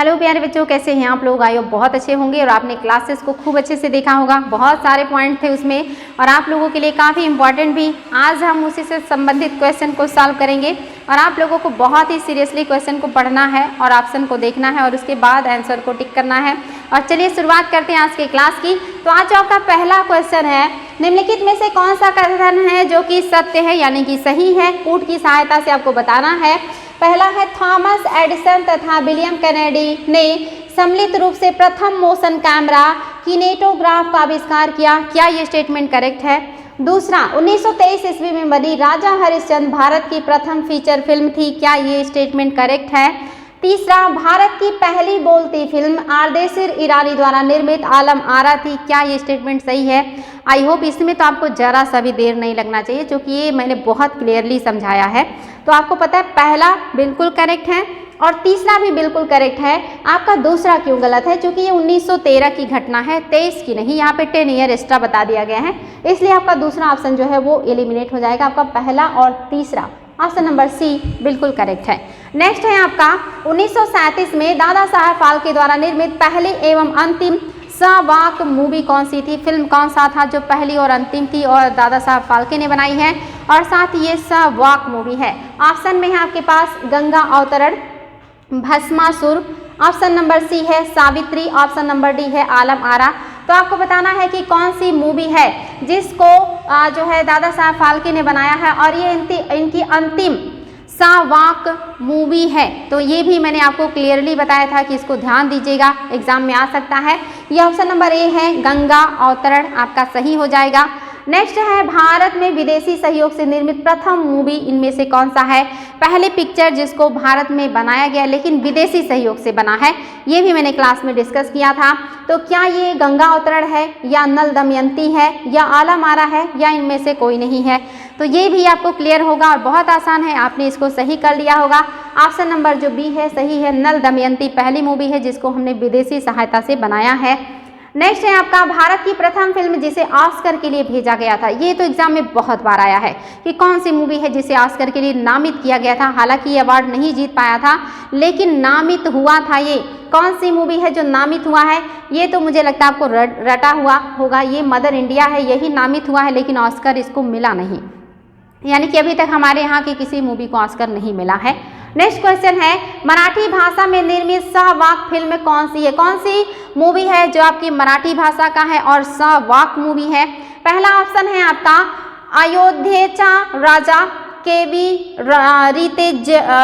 Hello प्यारे बच्चों, कैसे हैं आप लोग? आयो बहुत अच्छे होंगे और आपने क्लासेस को खूब अच्छे से देखा होगा। बहुत सारे पॉइंट थे उसमें और आप लोगों के लिए काफ़ी इंपॉर्टेंट भी। आज हम उसी से संबंधित क्वेश्चन को सॉल्व करेंगे और आप लोगों को बहुत ही सीरियसली क्वेश्चन को पढ़ना है और ऑप्शन को देखना है और उसके बाद आंसर को टिक करना है। और चलिए शुरुआत करते हैं आज के क्लास की। तो आज आपका पहला क्वेश्चन है, निम्नलिखित में से कौन सा कथन है जो कि सत्य है यानी कि सही है? कूट की सहायता से आपको बताना है। पहला है, थॉमस एडिसन तथा विलियम केनेडी ने सम्मिलित रूप से प्रथम मोशन कैमरा किनेटोग्राफ का आविष्कार किया। क्या ये स्टेटमेंट करेक्ट है? दूसरा, 1923 ईस्वी में बनी राजा हरिश्चंद्र भारत की प्रथम फीचर फिल्म थी। क्या ये स्टेटमेंट करेक्ट है? तीसरा, भारत की पहली बोलती फिल्म आरदेशिर ईरानी द्वारा निर्मित आलम आरा थी। क्या ये स्टेटमेंट सही है? आई होप इसमें तो आपको जरा सा भी देर नहीं लगना चाहिए, क्योंकि ये मैंने बहुत क्लियरली समझाया है। तो आपको पता है पहला बिल्कुल करेक्ट है और तीसरा भी बिल्कुल करेक्ट है। आपका दूसरा क्यों गलत है? क्योंकि ये 1913 की घटना है, 23 की नहीं। यहाँ पे 10 ईयर एक्स्ट्रा बता दिया गया है, इसलिए आपका दूसरा ऑप्शन जो है वो एलिमिनेट हो जाएगा। आपका पहला और तीसरा ऑप्शन नंबर सी बिल्कुल करेक्ट है। नेक्स्ट है आपका 1937 में दादा साहब फाल्के द्वारा निर्मित पहली एवं अंतिम स-वाक मूवी कौन सी थी? फिल्म कौन सा था जो पहली और अंतिम थी और दादा साहब फाल्के ने बनाई है और साथ ही ये स-वाक मूवी है? ऑप्शन में है आपके पास गंगा अवतरण, भस्मासुर, ऑप्शन नंबर सी है सावित्री, ऑप्शन नंबर डी है आलम आरा। तो आपको बताना है कि कौन सी मूवी है जिसको जो है दादा साहब फाल्के ने बनाया है और ये इनकी अंतिम स-वाक मूवी है। तो ये भी मैंने आपको क्लियरली बताया था कि इसको ध्यान दीजिएगा, एग्जाम में आ सकता है। ये ऑप्शन नंबर ए है गंगा अवतरण, आपका सही हो जाएगा। नेक्स्ट है, भारत में विदेशी सहयोग से निर्मित प्रथम मूवी इनमें से कौन सा है? पहली पिक्चर जिसको भारत में बनाया गया लेकिन विदेशी सहयोग से बना है, ये भी मैंने क्लास में डिस्कस किया था। तो क्या ये गंगा अवतरण है या नल दमयंती है या आलम आरा है या इनमें से कोई नहीं है? तो ये भी आपको क्लियर होगा और बहुत आसान है, आपने इसको सही कर लिया होगा। ऑप्शन नंबर जो बी है सही है, नल दमयंती पहली मूवी है जिसको हमने विदेशी सहायता से बनाया है। नेक्स्ट है आपका, भारत की प्रथम फिल्म जिसे ऑस्कर के लिए भेजा गया था। ये तो एग्जाम में बहुत बार आया है कि कौन सी मूवी है जिसे ऑस्कर के लिए नामित किया गया था। हालांकि ये अवार्ड नहीं जीत पाया था लेकिन नामित हुआ था। ये कौन सी मूवी है जो नामित हुआ है? ये तो मुझे लगता है आपको रटा हुआ होगा, ये मदर इंडिया है, यही नामित हुआ है लेकिन ऑस्कर इसको मिला नहीं, यानी कि अभी तक हमारे यहाँ की किसी मूवी को ऑस्कर नहीं मिला है। नेक्स्ट क्वेश्चन है, मराठी भाषा में निर्मित स-वाक फिल्म कौन सी है? कौन सी मूवी है जो आपकी मराठी भाषा का है और स-वाक मूवी है? पहला ऑप्शन है आपका अयोध्येचा राजा, केवी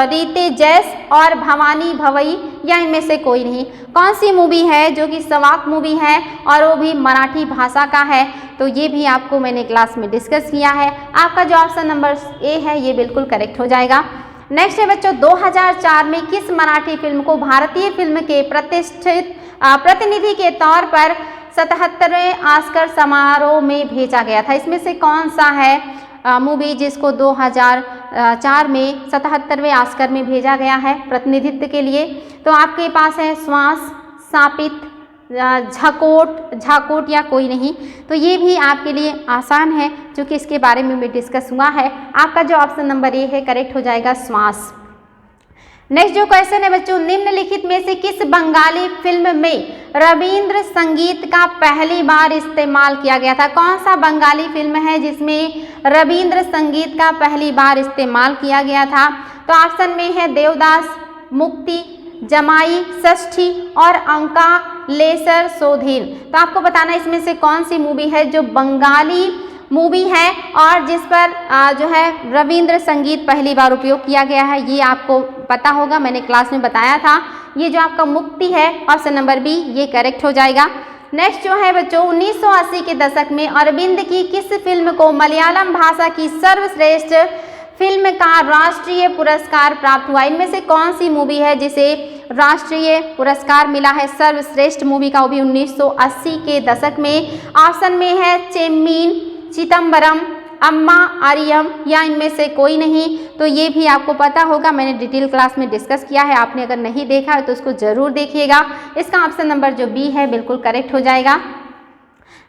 रीते जैस और भवानी भवई, या इनमें से कोई नहीं। कौन सी मूवी है जो कि स-वाक मूवी है और वो भी मराठी भाषा का है? तो ये भी आपको मैंने क्लास में डिस्कस किया है। आपका जो ऑप्शन नंबर ए है ये बिल्कुल करेक्ट हो जाएगा। नेक्स्ट है बच्चों, 2004 में किस मराठी फिल्म को भारतीय फिल्म के प्रतिष्ठित प्रतिनिधि के तौर पर 77वें ऑस्कर समारोह में भेजा गया था? इसमें से कौन सा है मूवी जिसको 2004 में 77वें ऑस्कर में भेजा गया है प्रतिनिधित्व के लिए? तो आपके पास है श्वास, सापित, झाकोट या कोई नहीं। तो ये भी आपके लिए आसान है क्योंकि इसके बारे में भी डिस्कस हुआ है। आपका जो ऑप्शन नंबर ए है करेक्ट हो जाएगा, श्वास। नेक्स्ट जो क्वेश्चन है बच्चों, निम्नलिखित में से किस बंगाली फिल्म में रविंद्र संगीत का पहली बार इस्तेमाल किया गया था? कौन सा बंगाली फिल्म है जिसमें रविंद्र संगीत का पहली बार इस्तेमाल किया गया था? तो ऑप्शन में है देवदास, मुक्ति, जमाई षष्ठी और अंका लेसर शोधीन। तो आपको बताना है इसमें से कौन सी मूवी है जो बंगाली मूवी है और जिस पर जो है रविंद्र संगीत पहली बार उपयोग किया गया है। ये आपको पता होगा, मैंने क्लास में बताया था। ये जो आपका मुक्ति है ऑप्शन नंबर बी, ये करेक्ट हो जाएगा। नेक्स्ट जो है बच्चों, 1980 के दशक में अरविंद की किस फिल्म को मलयालम भाषा की सर्वश्रेष्ठ फिल्म का राष्ट्रीय पुरस्कार प्राप्त हुआ? इनमें से कौन सी मूवी है जिसे राष्ट्रीय पुरस्कार मिला है सर्वश्रेष्ठ मूवी का, वो भी 1980 के दशक में? ऑप्शन में है चेम्मीन, चिदम्बरम, अम्मा आर्यम, या इनमें से कोई नहीं। तो ये भी आपको पता होगा, मैंने डिटेल क्लास में डिस्कस किया है। आपने अगर नहीं देखा है तो उसको जरूर देखिएगा। इसका ऑप्शन नंबर जो बी है बिल्कुल करेक्ट हो जाएगा।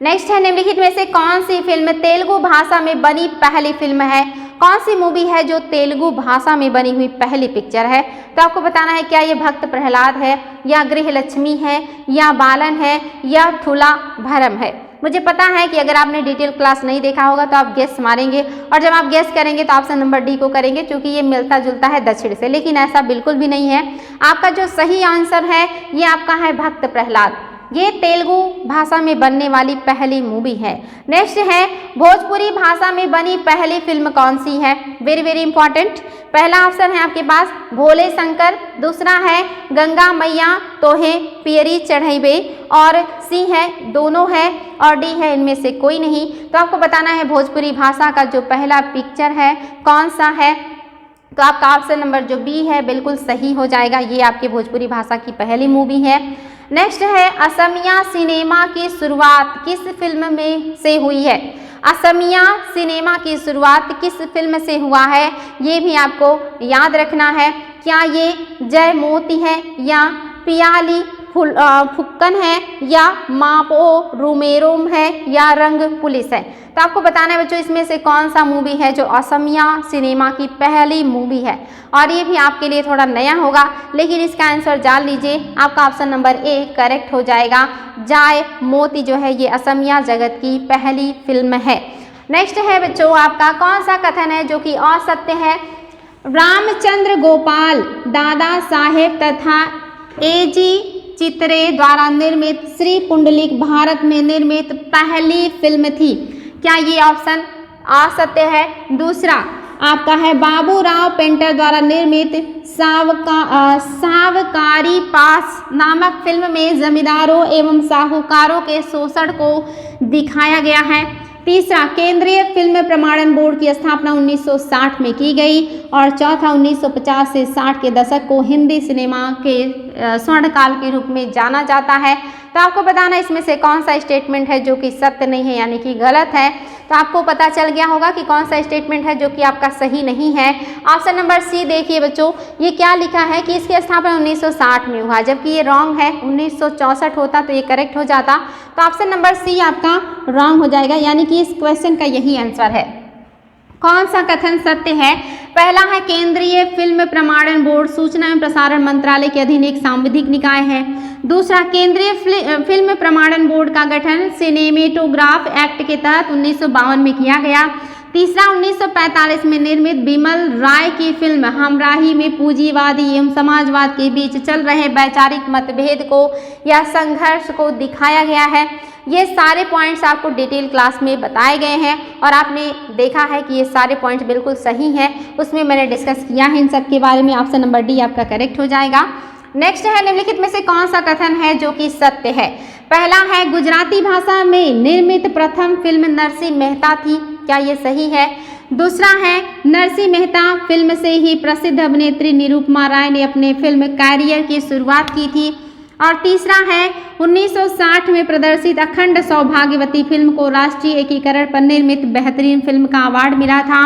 नेक्स्ट है, निम्नलिखित में से कौन सी फिल्म तेलुगु भाषा में बनी पहली फिल्म है? कौन सी मूवी है जो तेलुगु भाषा में बनी हुई पहली पिक्चर है? तो आपको बताना है क्या ये भक्त प्रहलाद है, या गृहलक्ष्मी है, या बालन है, या ठुला भरम है। मुझे पता है कि अगर आपने डिटेल क्लास नहीं देखा होगा तो आप गेस मारेंगे, और जब आप गेस करेंगे तो ऑप्शन नंबर डी को करेंगे, क्योंकि ये मिलता जुलता है दक्षिण से, लेकिन ऐसा बिल्कुल भी नहीं है। आपका जो सही आंसर है ये आपका है भक्त प्रहलाद। ये तेलुगु भाषा में बनने वाली पहली मूवी है। नेक्स्ट है भोजपुरी भाषा में बनी पहली फिल्म कौन सी है? Very very important. पहला ऑप्शन है आपके पास भोले शंकर, दूसरा है गंगा मैया तोहे पियरी चढ़ैबे, और सी है दोनों है, और डी है इनमें से कोई नहीं। तो आपको बताना है भोजपुरी भाषा का जो पहला पिक्चर है कौन सा है। तो आपका ऑप्शन नंबर जो बी है बिल्कुल सही हो जाएगा, ये आपकी भोजपुरी भाषा की पहली मूवी है। नेक्स्ट है असमिया सिनेमा की शुरुआत किस फिल्म में से हुई है? असमिया सिनेमा की शुरुआत किस फिल्म से हुआ है, ये भी आपको याद रखना है। क्या ये जय मोती है, या पियाली फुक्कन है, या मापो रूमेरोम है, या रंग पुलिस है? तो आपको बताना है बच्चों इसमें से कौन सा मूवी है जो असमिया सिनेमा की पहली मूवी है, और ये भी आपके लिए थोड़ा नया होगा, लेकिन इसका आंसर जान लीजिए। आपका ऑप्शन नंबर ए करेक्ट हो जाएगा। जय मोती जो है ये असमिया जगत की पहली फिल्म है। नेक्स्ट है बच्चों आपका कौन सा कथन है जो कि असत्य है? रामचंद्र गोपाल दादा साहेब तथा ए.जी. चित्रे द्वारा निर्मित श्री पुंडलिक भारत में निर्मित पहली फिल्म थी। क्या ये ऑप्शन असत्य है? दूसरा आपका है बाबूराव पेंटर द्वारा निर्मित सावकारी पास नामक फिल्म में जमींदारों एवं साहूकारों के शोषण को दिखाया गया है। तीसरा केंद्रीय फिल्म प्रमाणन बोर्ड की स्थापना 1960 में की गई, और चौथा 1950 से 60 के दशक को हिंदी सिनेमा के स्वर्णकाल के रूप में जाना जाता है। तो आपको बताना इसमें से कौन सा स्टेटमेंट है जो कि सत्य नहीं है, यानी कि गलत है। तो आपको पता चल गया होगा कि कौन सा स्टेटमेंट है जो कि आपका सही नहीं है। ऑप्शन नंबर सी देखिए बच्चों, ये क्या लिखा है कि इसकी स्थापना 1960 में हुआ, जबकि ये रॉन्ग है। 1964 होता तो ये करेक्ट हो जाता। तो ऑप्शन नंबर सी आपका रॉन्ग हो जाएगा, यानी कि इस क्वेश्चन का यही आंसर है। कौन सा कथन सत्य है? पहला है केंद्रीय फिल्म प्रमाणन बोर्ड सूचना एवं प्रसारण मंत्रालय के अधीन एक सांविधिक निकाय है। दूसरा केंद्रीय फिल्म प्रमाणन बोर्ड का गठन सिनेमेटोग्राफ एक्ट के तहत 1952 में किया गया। तीसरा 1945 में निर्मित बिमल राय की फिल्म हमराही में पूंजीवादी एवं समाजवाद के बीच चल रहे वैचारिक मतभेद को या संघर्ष को दिखाया गया है। ये सारे पॉइंट्स आपको डिटेल क्लास में बताए गए हैं, और आपने देखा है कि ये सारे पॉइंट्स बिल्कुल सही हैं। उसमें मैंने डिस्कस किया है इन सब के बारे में। ऑप्शन नंबर डी आपका करेक्ट हो जाएगा। नेक्स्ट है निम्नलिखित में से कौन सा कथन है जो कि सत्य है? पहला है गुजराती भाषा में निर्मित प्रथम फिल्म नरसिंह मेहता थी। क्या ये सही है? दूसरा है नरसिंह मेहता फिल्म से ही प्रसिद्ध अभिनेत्री निरुपमा राय ने अपने फिल्म कैरियर की शुरुआत की थी। और तीसरा है 1960 में प्रदर्शित अखंड सौभाग्यवती फिल्म को राष्ट्रीय एकीकरण पर निर्मित बेहतरीन फिल्म का अवार्ड मिला था।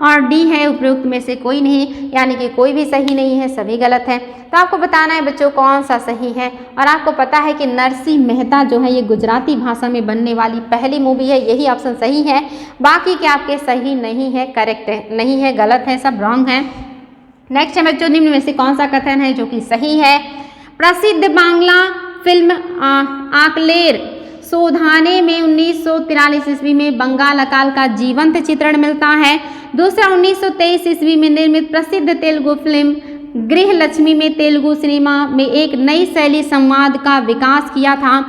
और डी है उपरोक्त में से कोई नहीं, यानी कि कोई भी सही नहीं है, सभी गलत है। तो आपको बताना है बच्चों कौन सा सही है। और आपको पता है कि नरसिंह मेहता जो है ये गुजराती भाषा में बनने वाली पहली मूवी है, यही ऑप्शन सही है। बाकी के आपके सही नहीं है, करेक्ट है, नहीं है, गलत है, सब रॉन्ग है। नेक्स्ट है बच्चों निम्न में से कौन सा कथन है जो कि सही है? प्रसिद्ध बांग्ला फिल्म आकलेर सोधाने में 1943 ईस्वी में बंगाल अकाल का जीवंत चित्रण मिलता है। दूसरा 1923 ईस्वी में निर्मित प्रसिद्ध तेलुगु फिल्म गृहलक्ष्मी में तेलुगु सिनेमा में एक नई शैली संवाद का विकास किया था।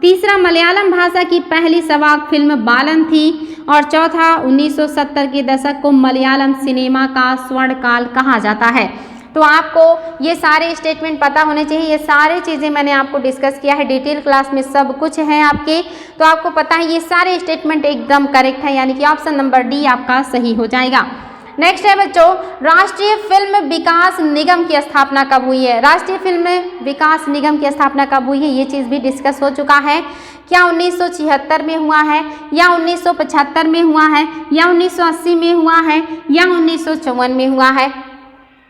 तीसरा मलयालम भाषा की पहली सवाक फिल्म बालन थी। और चौथा 1970 के दशक को मलयालम सिनेमा का स्वर्णकाल कहा जाता है। तो आपको ये सारे स्टेटमेंट पता होने चाहिए। ये सारी चीज़ें मैंने आपको डिस्कस किया है, डिटेल क्लास में सब कुछ है आपके। तो आपको पता है ये सारे स्टेटमेंट एकदम करेक्ट है, यानी कि ऑप्शन नंबर डी आपका सही हो जाएगा। नेक्स्ट है बच्चों राष्ट्रीय फिल्म विकास निगम की स्थापना कब हुई है? राष्ट्रीय फिल्म विकास निगम की स्थापना कब हुई है ये चीज़ भी डिस्कस हो चुका है। क्या 1976 में हुआ है, या 1975 में हुआ है, या 1980 में हुआ है, या 1954 में हुआ है?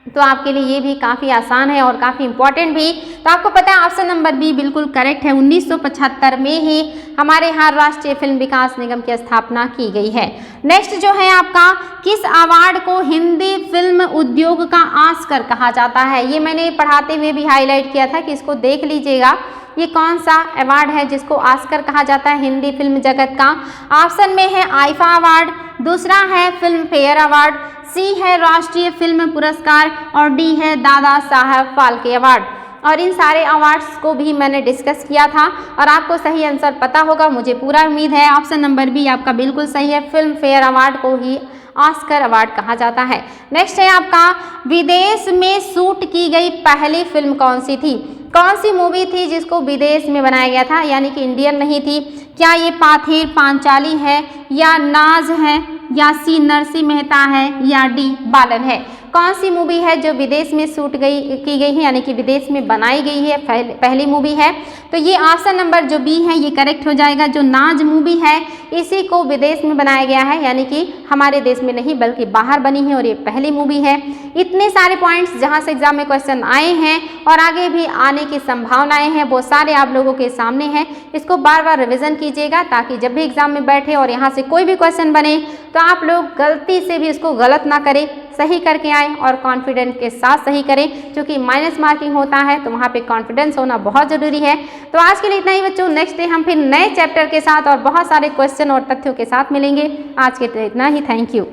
तो आपके लिए ये भी काफ़ी आसान है और काफ़ी इंपॉर्टेंट भी। तो आपको पता है ऑप्शन नंबर बी बिल्कुल करेक्ट है। 1975 में ही हमारे यहाँ राष्ट्रीय फिल्म विकास निगम की स्थापना की गई है। नेक्स्ट जो है आपका, किस अवार्ड को हिंदी फिल्म उद्योग का ऑस्कर कहा जाता है? ये मैंने पढ़ाते हुए भी हाईलाइट किया था कि इसको देख लीजिएगा। ये कौन सा अवार्ड है जिसको ऑस्कर कहा जाता है हिंदी फिल्म जगत का? ऑप्शन में है आईफा अवार्ड, दूसरा है फिल्म फेयर अवार्ड, सी है राष्ट्रीय फिल्म पुरस्कार और डी है दादा साहब फाल्के अवार्ड। और इन सारे अवार्ड्स को भी मैंने डिस्कस किया था और आपको सही आंसर पता होगा, मुझे पूरा उम्मीद है। ऑप्शन नंबर बी आपका बिल्कुल सही है, फिल्म फेयर अवार्ड को ही ऑस्कर अवार्ड कहा जाता है। नेक्स्ट है आपका, विदेश में शूट की गई पहली फिल्म कौन सी थी? कौन सी मूवी थी जिसको विदेश में बनाया गया था, यानी कि इंडियन नहीं थी? क्या ये पाथेर पांचाली है, या नाज है, या सी नरसिंह मेहता है, या डी बालन है? कौन सी मूवी है जो विदेश में शूट की गई है, यानी कि विदेश में बनाई गई है, पहली मूवी है? तो ये ऑप्शन नंबर जो बी है ये करेक्ट हो जाएगा। जो नाज मूवी है इसी को विदेश में बनाया गया है, यानी कि हमारे देश में नहीं बल्कि बाहर बनी है और ये पहली मूवी है। इतने सारे पॉइंट्स जहाँ से एग्जाम में क्वेश्चन आए हैं और आगे भी आने की संभावनाएं हैं वो सारे आप लोगों के सामने हैं। इसको बार बार रिविजन कीजिएगा ताकि जब भी एग्जाम में बैठे और यहाँ से कोई भी क्वेश्चन बने तो आप लोग गलती से भी इसको गलत ना करें, सही करके आए और कॉन्फिडेंस के साथ सही करें, क्योंकि माइनस मार्किंग होता है तो वहाँ पे कॉन्फिडेंस होना बहुत ज़रूरी है। तो आज के लिए इतना ही बच्चों, नेक्स्ट डे हम फिर नए चैप्टर के साथ और बहुत सारे क्वेश्चन और तथ्यों के साथ मिलेंगे। आज के लिए इतना ही, थैंक यू।